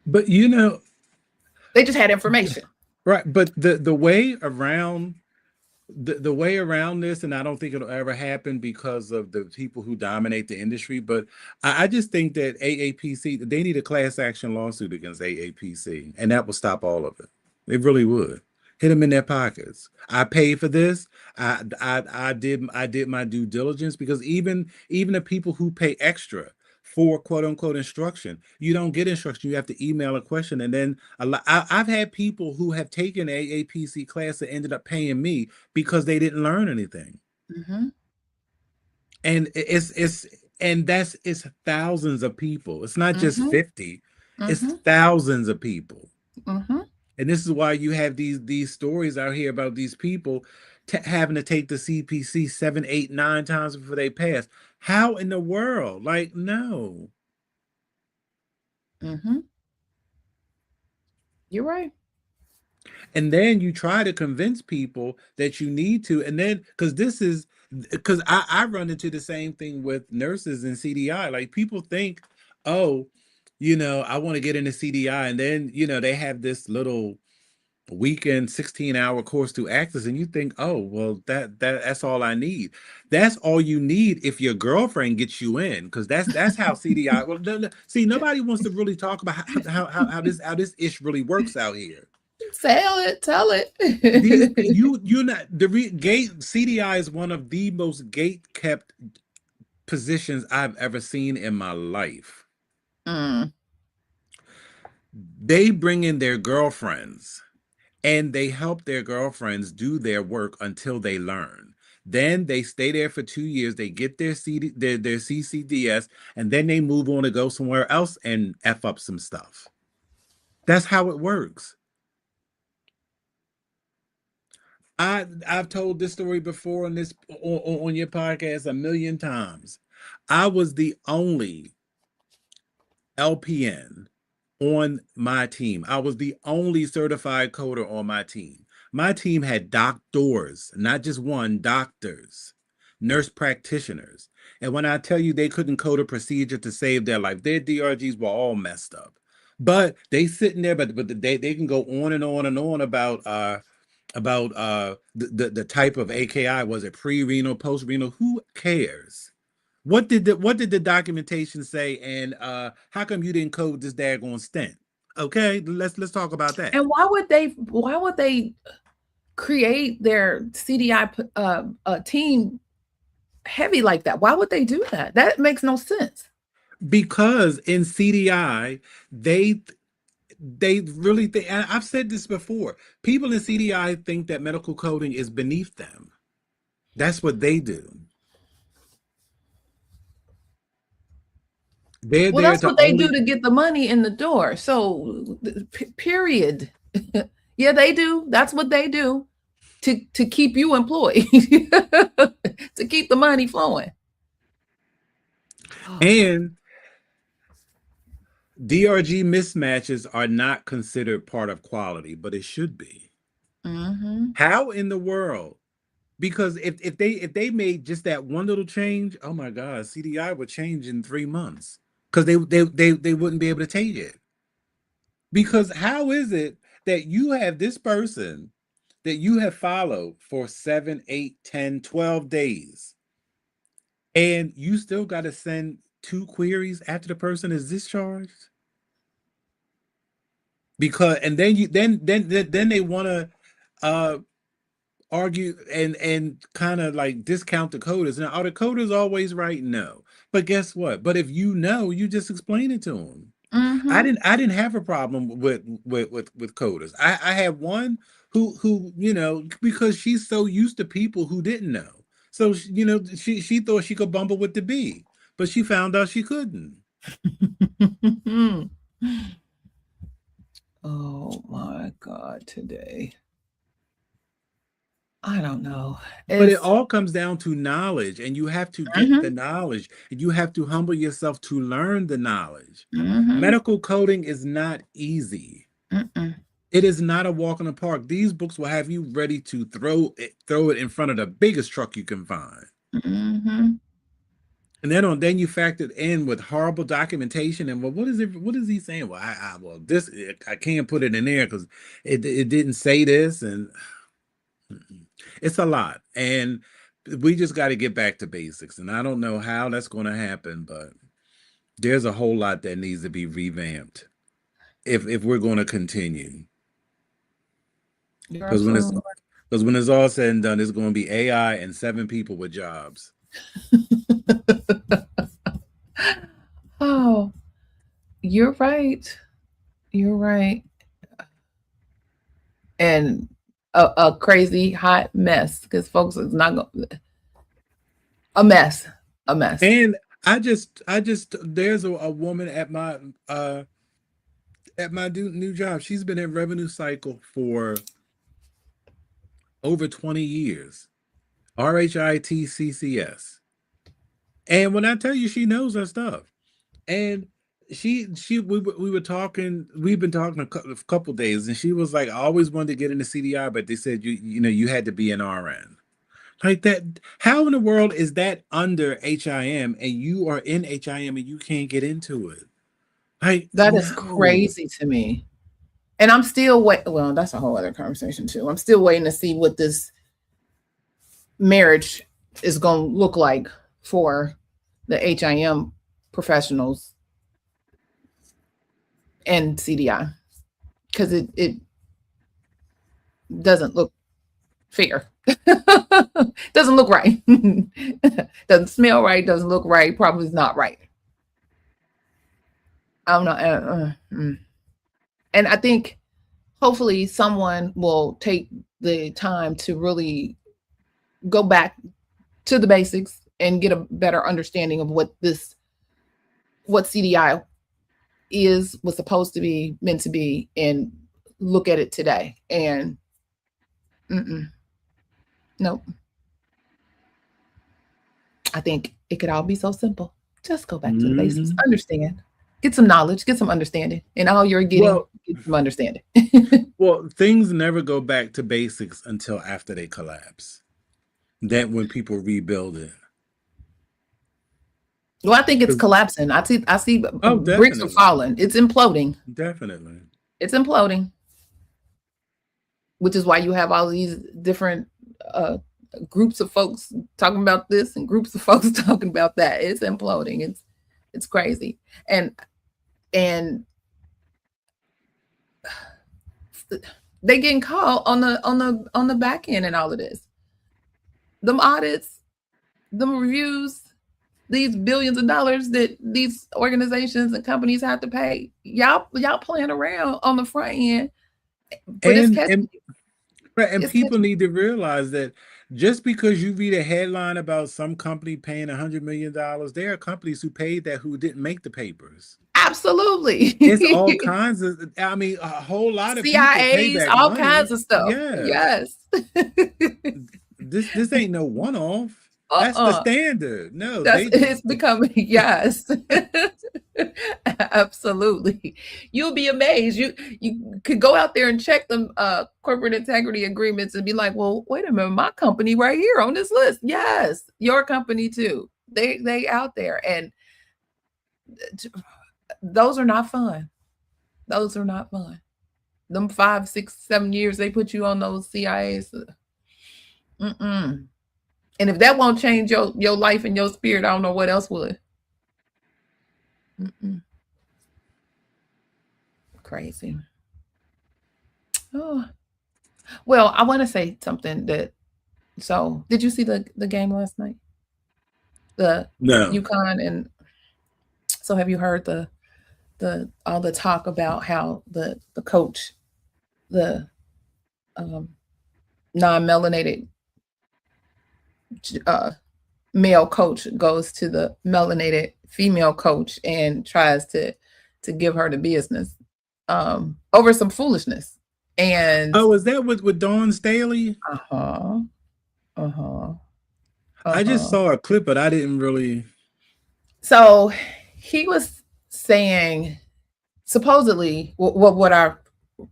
but They just had information. right? But the way around this, and I don't think it'll ever happen because of the people who dominate the industry, but I just think that AAPC, they need a class action lawsuit against AAPC, and that will stop all of it. It really would. Hit them in their pockets. I paid for this. I did my due diligence because even the people who pay extra for quote unquote instruction, you don't get instruction. You have to email a question, and then I've had people who have taken AAPC class that ended up paying me because they didn't learn anything. Mm-hmm. And it's thousands of people. It's not just Mm-hmm. 50, it's Mm-hmm. thousands of people. Mm-hmm. And this is why you have these stories out here about these people having to take the CPC 7, 8, 9 times before they pass. How in the world? Like, no. Mm-hmm. You're right. And then you try to convince people that you need to, and then because I run into the same thing with nurses and CDI. Like people think, oh, I want to get into CDI, and then they have this little weekend 16-hour course to access, and you think, oh well, that's all I need. That's all you need if your girlfriend gets you in, because that's how CDI. Well, see, nobody wants to really talk about how this ish really works out here. Tell it. These you're not gate CDI is one of the most gate kept positions I've ever seen in my life. Mm. They bring in their girlfriends and they help their girlfriends do their work until they learn. Then they stay there for 2 years. They get their their CCDS, and then they move on to go somewhere else and f up some stuff. That's how it works. I've told this story before on on your podcast a million times. I was the only LPN on my team. I was the only certified coder on my team. My team had doctors, not just one, doctors, nurse practitioners. And when I tell you they couldn't code a procedure to save their life, their DRGs were all messed up. But they sitting there, but they can go on and on and on about the type of AKI. Was it pre-renal, post-renal? Who cares? What did the documentation say? And how come you didn't code this daggone stent? Okay, let's talk about that. And why would they create their CDI team heavy like that? Why would they do that? That makes no sense. Because in CDI, they really think, and I've said this before, people in CDI think that medical coding is beneath them. That's what they do. They're Well, there that's to what they do only to get the money in the door. So, period. Yeah, they do. That's what they do to keep you employed, to keep the money flowing. and DRG mismatches are not considered part of quality, but it should be. Mm-hmm. How in the world? Because if they made just that one little change, oh my God, CDI would change in 3 months because they wouldn't be able to take it. Because how is it that you have this person that you have followed for 7, 8, 10, 12 days, and you still got to send 2 queries after the person is discharged? Because and then then they want to uh argue and kind of like discount the coders. Now, are the coders always right? No. But guess what? But if you know, you just explain it to them. Mm-hmm. I didn't have a problem with coders. I had one who because she's so used to people who didn't know. So she thought she could bumble with the B, but she found out she couldn't. Oh my God, today. I don't know. But it It's all comes down to knowledge, and you have to get the mm-hmm, knowledge, and you have to humble yourself to learn the knowledge. mm-hmm, Medical coding is not easy. mm-mm, It is not a walk in the park. These books will have you ready to throw it in front of the biggest truck you can find. mm-hmm. And then you factor in with horrible documentation. And well, what is he saying? Well, I can't put it in there because it didn't say this, and it's a lot. And we just got to get back to basics. And I don't know how that's going to happen, but there's a whole lot that needs to be revamped if we're going to continue. You're Because absolutely when it's all said and done, it's going to be AI and 7 people with jobs. right. Oh, you're right. You're right. And a crazy hot mess because folks is not going a mess. A mess. And I just there's a woman at my new job. She's been in revenue cycle for over 20 years. RHITCCS. And when I tell you she knows her stuff. And we were talking, we've been talking a couple days, and she was like, I always wanted to get into CDI, but they said you had to be an RN. Like that, how in the world is that under HIM and you are in HIM and you can't get into it? Like, That is no. crazy to me. And I'm still well, that's a whole other conversation too. I'm still waiting to see what this marriage is going to look like for the HIM professionals and CDI because it doesn't look fair. Doesn't look right. Doesn't smell right. Doesn't look right. Probably is not right. I don't know. And I think hopefully someone will take the time to really go back to the basics and get a better understanding of what CDI was supposed to be, meant to be, and look at it today. And nope. I think it could all be so simple. Just go back to the basics. Understand. Get some knowledge, get some understanding. And all you're getting, get some understanding. Well, things never go back to basics until after they collapse. Then when people rebuild it. Well, I think it's collapsing. I see bricks are falling. It's imploding. Definitely. It's imploding. Which is why you have all these different groups of folks talking about this and groups of folks talking about that. It's imploding. It's crazy. And they getting caught on the back end and all of this. Them audits, them reviews, these billions of dollars that these organizations and companies have to pay. Y'all playing around on the front end. But and people need to realize that just because you read a headline about some company paying $100 million, there are companies who paid that who didn't make the papers. Absolutely. It's all kinds of, I mean, a whole lot of CIAs, all money. Kinds of stuff. Yes. This ain't no one-off. That's the standard. No, it's becoming, yes. Absolutely. You'll be amazed. You could go out there and check them corporate integrity agreements and be like, well, wait a minute, my company right here on this list. Yes, your company too. They out there, and those are not fun. Those are not fun. Them 5, 6, 7 years they put you on those CIAs. And if that won't change your life and your spirit, I don't know what else would. Crazy. Oh, well, I want to say something that. So, did you see the game last night? No. UConn, and so have you heard the all the talk about how the coach, the non-melanated male coach goes to the melanated female coach and tries to give her the business over some foolishness. And is that with Dawn Staley? I just saw a clip, but I didn't really. So he was saying, supposedly, what I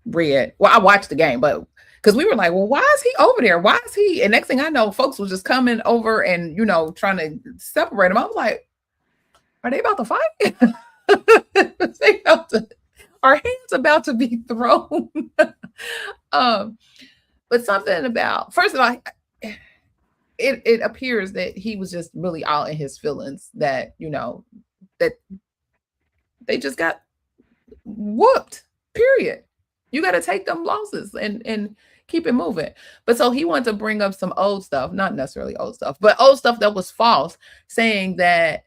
read. Well, I watched the game, but because we were like, well, why is he over there? Why is he? And next thing I know, folks was just coming over and, trying to separate him. I was like, are they about to fight? Our hands about to be thrown. But something about, first of all, it appears that he was just really all in his feelings, that, that they just got whooped, period. You got to take them losses and keep it moving. But so he wanted to bring up some old stuff, not necessarily old stuff, but old stuff that was false, saying that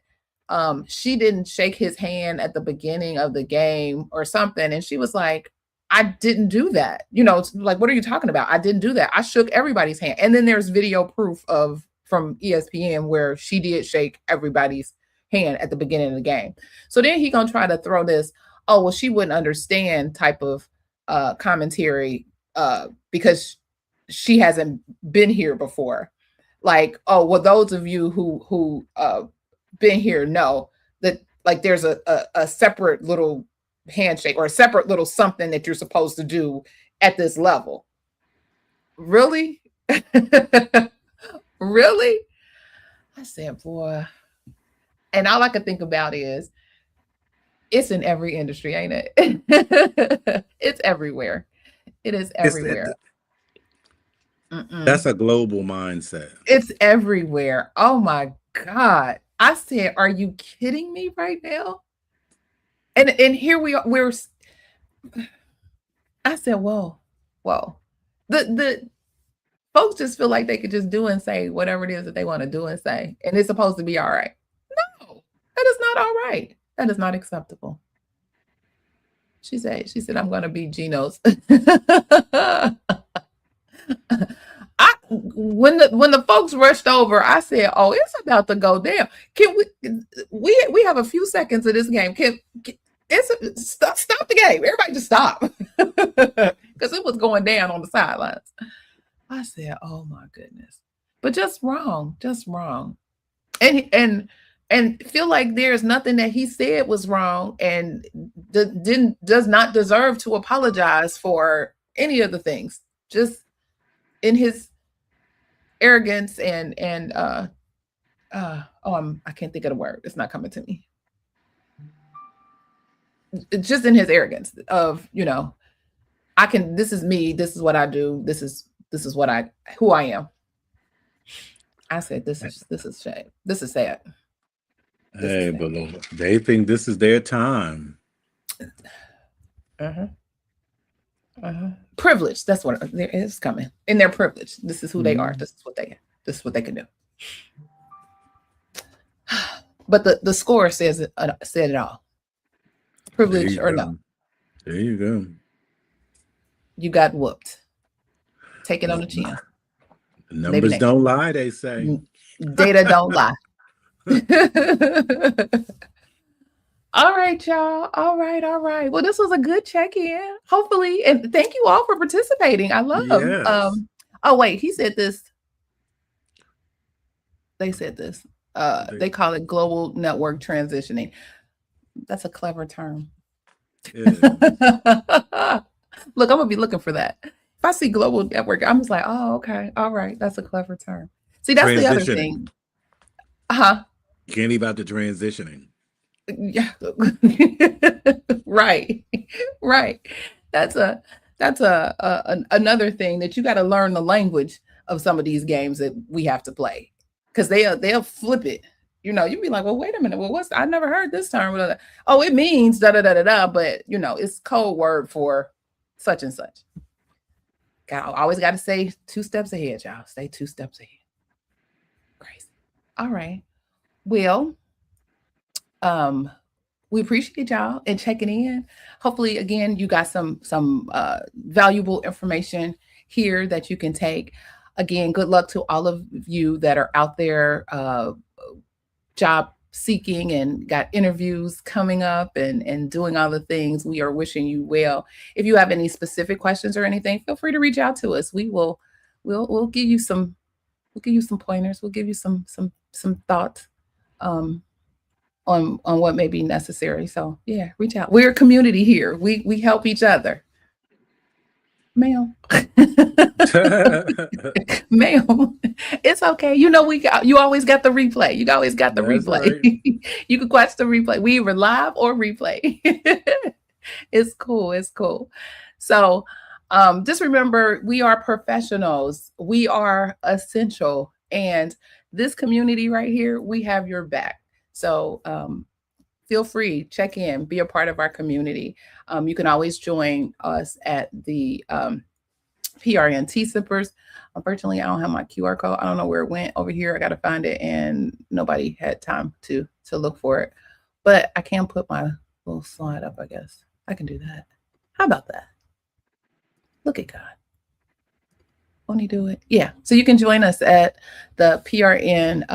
she didn't shake his hand at the beginning of the game or something. And she was like, I didn't do that. Like, what are you talking about? I didn't do that. I shook everybody's hand. And then there's video proof from ESPN where she did shake everybody's hand at the beginning of the game. So then he gonna try to throw this, oh, well, she wouldn't understand type of commentary because she hasn't been here before. Like, oh, well, those of you who been here know that, like, there's a separate little handshake or a separate little something that you're supposed to do at this level. Really? Really? I said, boy. And all I could think about is, it's in every industry, ain't it? It's everywhere. It is everywhere. That's a global mindset. It's everywhere. Oh my God. I said, are you kidding me right now? And here we are. I said, whoa. The Folks just feel like they could just do and say whatever it is that they want to do and say, and it's supposed to be all right. No, that is not all right. That is not acceptable. She said, I'm going to be Gino's. When the folks rushed over, I said, "Oh, it's about to go down. Can we have a few seconds of this game? It's stop the game? Everybody just stop because it was going down on the sidelines." I said, "Oh my goodness," but just wrong, and feel like there's nothing that he said was wrong, and does not deserve to apologize for any of the things. Just in his arrogance and I can't think of the word. It's not coming to me. It's just in his arrogance of, this is me, this is what I do, this is who I am. I said, this is shame. This is sad. Hey, but they think this is their time. Privilege. That's what it's coming. In their privilege. This is who they are. This is what they can do. But the score said it all. Privilege or no. There you go. You got whooped. Take it on the chin. Numbers don't lie, they say. Data don't lie. All right, y'all. All right. Well, this was a good check-in. Hopefully, and thank you all for participating. I love. Yes. Oh wait, he said this. They said this. They call it global network transitioning. That's a clever term. Yeah. Look, I'm gonna be looking for that. If I see global network, I'm just like, oh, okay, all right, that's a clever term. See, that's the other thing. You can't leave out the transitioning. Yeah. Right. That's another thing that you got to learn the language of some of these games that we have to play, because they'll flip it. You'd be like, well, wait a minute. Well, I never heard this term. Oh, it means da da da da da, but it's code word for such and such. Always got to stay 2 steps ahead, y'all. Stay 2 steps ahead. Crazy. All right. Well, we appreciate y'all and checking in. Hopefully, again, you got some valuable information here that you can take. Again, good luck to all of you that are out there job seeking and got interviews coming up and doing all the things. We are wishing you well. If you have any specific questions or anything, feel free to reach out to us. We'll give you some pointers. We'll give you some thoughts on what may be necessary. So yeah, reach out. We're a community here. We help each other. Ma'am. Ma'am, it's okay. You always got the replay. You always got the replay. Right. You can watch the replay. We either live or replay. It's cool. So just remember, we are professionals. We are essential. And this community right here, we have your back. So feel free, check in, be a part of our community. You can always join us at the PRN Tea Sippers. Unfortunately, I don't have my QR code. I don't know where it went over here. I got to find it, and nobody had time to look for it. But I can put my little slide up, I guess. I can do that. How about that? Look at God. Won't he do it? Yeah. So you can join us at the PRN,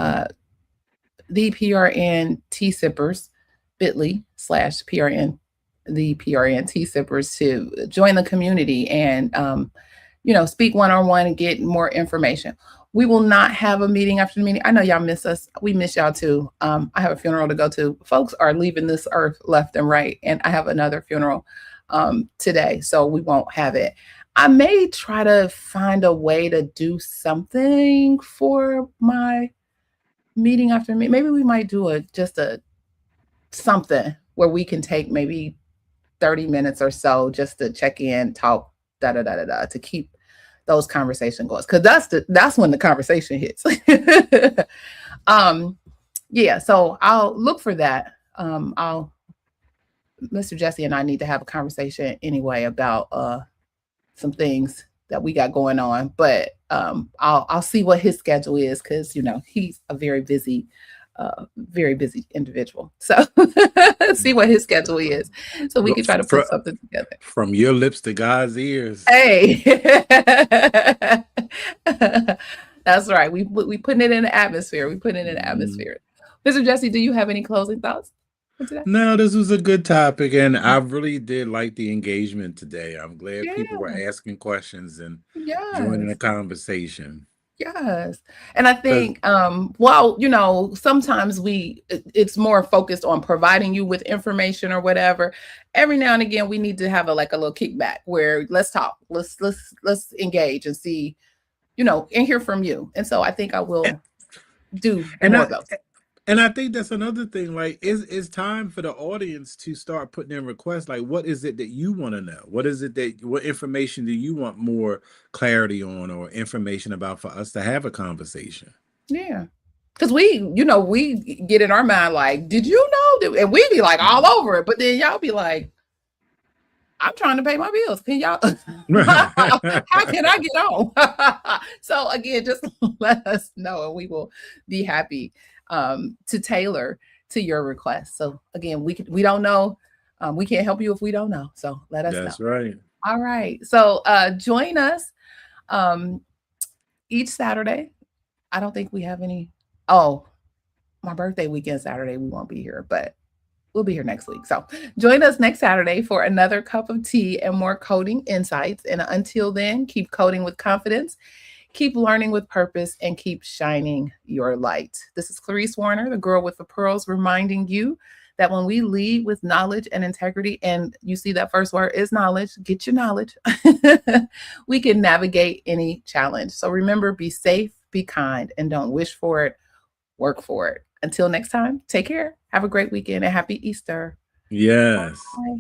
the PRN Tea Sippers, bit.ly/PRN, the PRN Tea Sippers, to join the community and, speak one-on-one and get more information. We will not have a meeting after the meeting. I know y'all miss us. We miss y'all too. I have a funeral to go to. Folks are leaving this earth left and right. And I have another funeral today, so we won't have it. I may try to find a way to do something for my meeting after me. Maybe we might do something where we can take maybe 30 minutes or so just to check in, talk, to keep those conversations going. Because that's when the conversation hits. Yeah, so I'll look for that. Mr. Jesse and I need to have a conversation anyway about some things that we got going on. But I'll see what his schedule is, because he's a very busy individual. So see what his schedule is, so we can try to put something together. From your lips to God's ears. Hey, that's right. We putting it in the atmosphere. We put it in the atmosphere. Mr. Jesse, do you have any closing thoughts for today? No, this was a good topic, and I really did like the engagement today. I'm glad people were asking questions and joining the conversation. Yes. And I think, sometimes it's more focused on providing you with information or whatever. Every now and again, we need to have a little kickback where let's talk, let's engage and see, and hear from you. And so I think I will do more of those. And I think that's another thing, like, it's time for the audience to start putting in requests. Like, what is it that you want to know? What information do you want more clarity on, or information about, for us to have a conversation? Yeah. Because we get in our mind like, did you know? And we be like all over it. But then y'all be like, I'm trying to pay my bills. Can y'all, how can I get on? So again, just let us know, and we will be happy to tailor to your request. So again, we don't know. We can't help you if we don't know. So let us know. That's right. All right. So join us each Saturday. I don't think we have any. Oh, my birthday weekend Saturday, we won't be here, but we'll be here next week. So join us next Saturday for another cup of tea and more coding insights. And until then, keep coding with confidence, keep learning with purpose, and keep shining your light. This is Clarice Warner, the girl with the pearls, reminding you that when we lead with knowledge and integrity, and you see that first word is knowledge, get your knowledge, we can navigate any challenge. So remember, be safe, be kind, and don't wish for it, work for it. Until next time, take care. Have a great weekend and happy Easter. Yes. Bye.